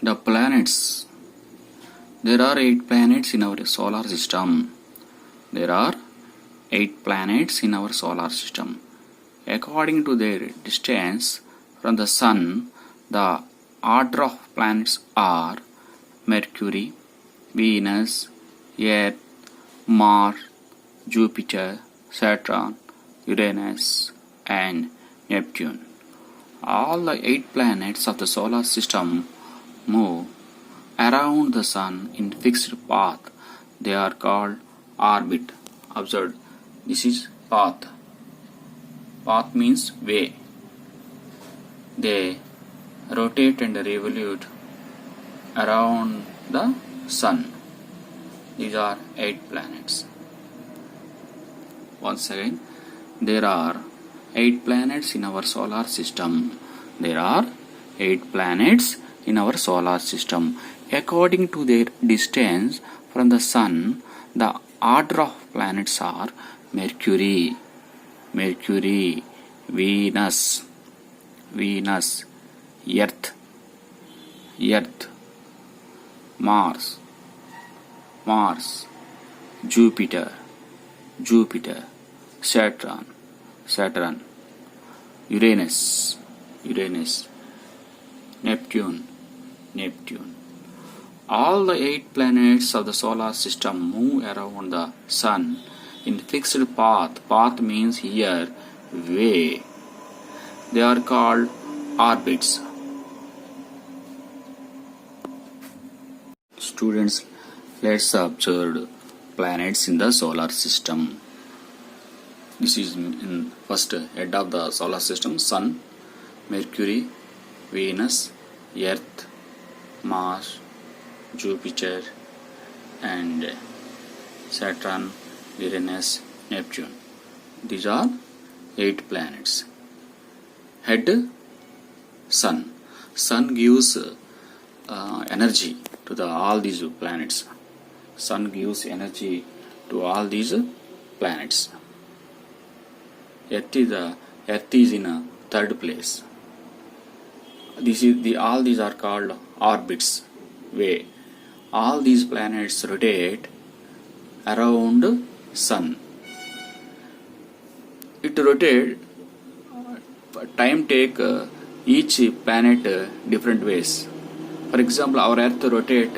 The planets. There are 8 planets in our solar system. There are 8 planets in our solar system. According to their distance from the Sun, the order of planets are Mercury, Venus, Earth, Mars, Jupiter, Saturn, Uranus, and Neptune. All the 8 planets of the solar system move around the Sun in fixed path. They are called orbit. Observe, this is path. Path means way. They rotate and revolve around the Sun. These are 8 planets. Once again, there are 8 planets in our solar system. There are 8 planets in our solar system. According to their distance from the Sun, the order of planets are Mercury, Venus, Earth, Mars, Jupiter, Saturn, Uranus, Neptune. All the 8 planets of the solar system move around the Sun in fixed path. Path means here way. They are called orbits. Students, let's observe planets in the solar system. This is in first head of the solar system: Sun, Mercury, Venus, Earth, Mars, Jupiter, and Saturn, Uranus, Neptune. These are 8 planets. Head, Sun. Sun gives energy to all these planets. Sun gives energy to all these planets. Earth is in third place. All these are called orbits. Way. All these planets rotate around Sun. It rotate. Time take each planet different ways. For example, our Earth rotate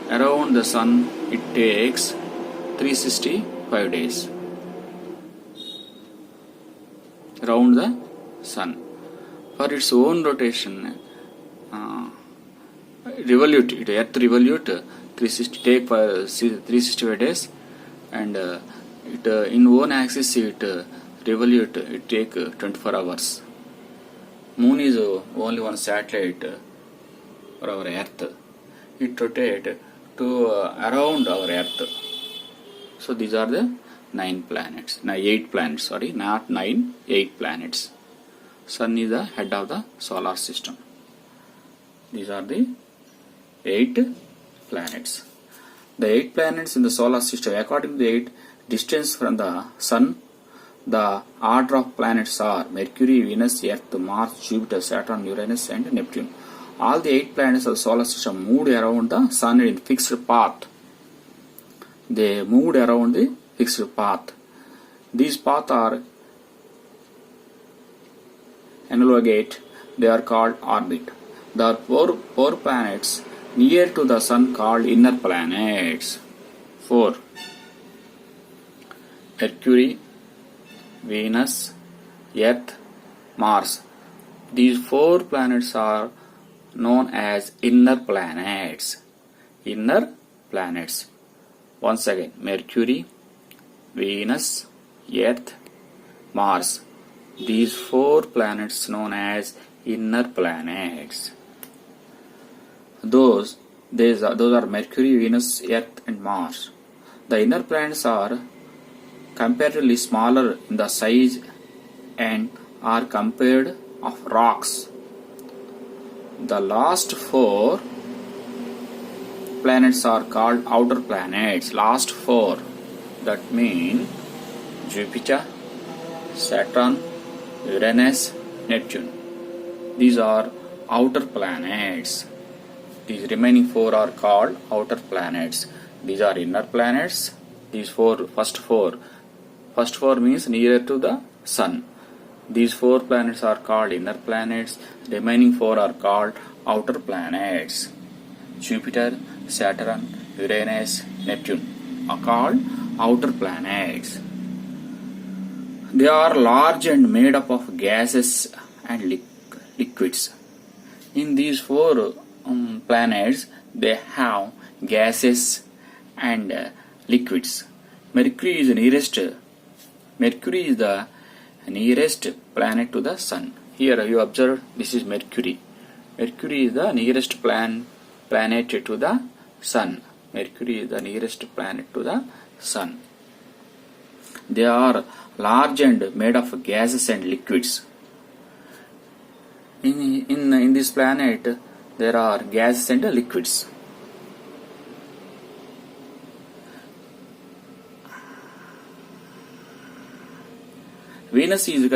around the Sun. It takes 365 days around the Sun. For its own rotation, Earth revolute 365 days, and it in one axis it revolute. It take 24 hours. Moon is only one satellite for our Earth. It rotate to around our Earth. So these are the 8 planets. Sorry, not 9, 8 planets. Sun is the head of the solar system. These are the 8 planets. The 8 planets in the solar system, according to the 8 distance from the Sun, the order of planets are Mercury, Venus, Earth, Mars, Jupiter, Saturn, Uranus, and Neptune. All the 8 planets of the solar system moved around the Sun in fixed path. They moved around the fixed path. These paths are analogate. They are called orbit. There are four planets near to the Sun called inner planets. 4. Mercury, Venus, Earth, Mars. These 4 planets are known as inner planets. Inner planets. Once again, Mercury, Venus, Earth, Mars. These 4 planets known as inner planets. Those are Mercury, Venus, Earth, and Mars. The inner planets are comparatively smaller in the size and are compared of rocks. The last 4 planets are called outer planets. Last 4, that mean Jupiter, Saturn, Uranus, Neptune. These are outer planets. These remaining four are called outer planets. These are inner planets. These first four means nearer to the sun. These four planets are called inner planets. Remaining four are called outer planets. Jupiter, Saturn, Uranus, Neptune are called outer planets. They are large and made up of gases and liquids. In these four planets, they have gases and liquids. Mercury is the nearest planet to the sun. Here you observe, this is Mercury. Mercury is the nearest planet to the sun. Mercury is the nearest planet to the sun. They are large and made of gases and liquids. In this planet, there are gases and liquids. Venus is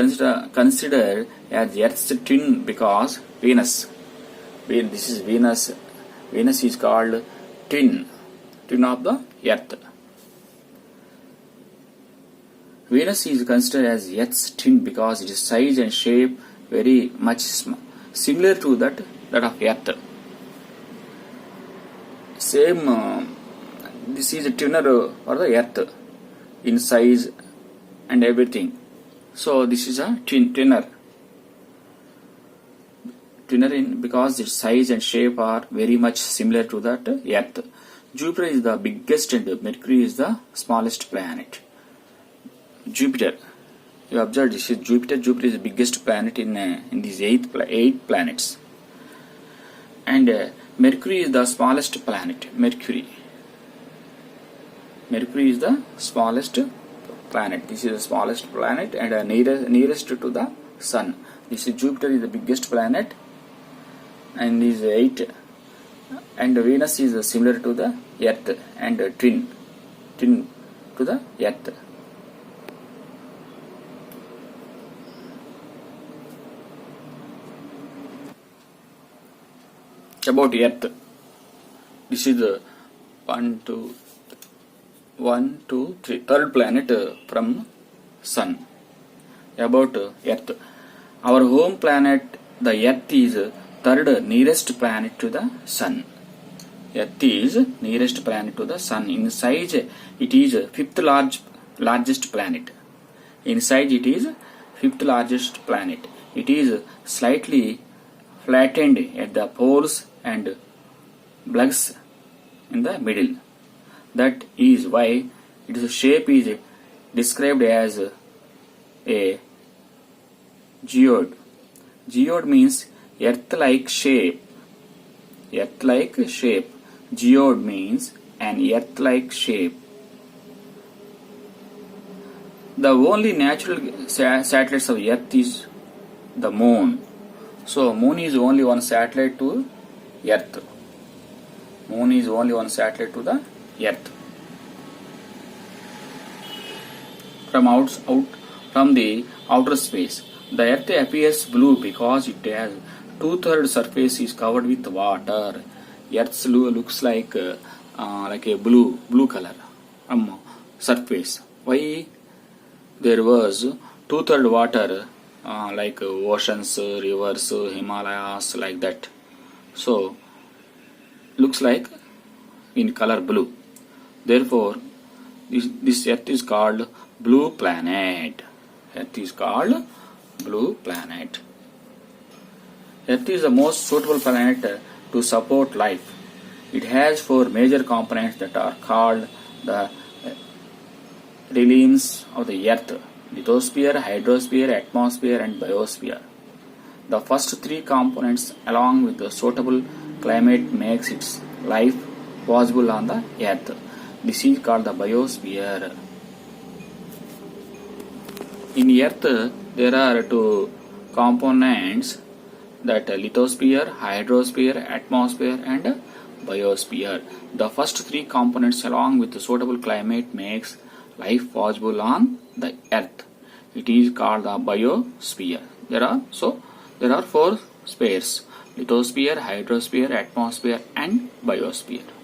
considered as Earth's twin because this is Venus. Venus is called twin of the Earth. Venus is considered as Earth's twin because its size and shape very much similar to that of Earth. This is a twinner for the Earth in size and everything. So this is a twinner because its size and shape are very much similar to that Earth. Jupiter is the biggest and Mercury is the smallest planet. Jupiter, you observe this is Jupiter. Jupiter is the biggest planet in these eight planets, and Mercury is the smallest planet. Mercury is the smallest planet. This is the smallest planet and nearest to the sun. This is Jupiter is the biggest planet, and these eight. And Venus is similar to the Earth and twin to the Earth. About Earth, this is the third planet from Sun. About Earth, our home planet, the Earth is third nearest planet to the Sun. Earth is nearest planet to the Sun. In size, it is fifth largest planet. In size, it is fifth largest planet. It is slightly flattened at the poles and plugs in the middle. That is why its shape is described as a geode. Geode means earth-like shape. Earth-like shape. Geode means an earth-like shape. The only natural satellites of Earth is the Moon. So Moon is only one satellite to Earth. Moon is only one satellite to the Earth. From the outer space, the Earth appears blue because it has 2/3 surface is covered with water. Earth's looks like a blue color surface. Why? There was 2/3 water, like oceans, rivers, Himalayas, like that. So looks like in color blue. Therefore, this Earth is called blue planet. Earth is called blue planet. Earth is the most suitable planet to support life. It has 4 major components that are called the realms of the Earth: lithosphere, hydrosphere, atmosphere, and biosphere. The first 3 components, along with the suitable climate, makes its life possible on the Earth. This is called the biosphere. In Earth, there are 2 components, that lithosphere, hydrosphere, atmosphere, and biosphere. The first 3 components, along with the suitable climate, makes life possible on the Earth. It is called the biosphere. There are 4 spheres. lithosphere, hydrosphere, atmosphere and biosphere.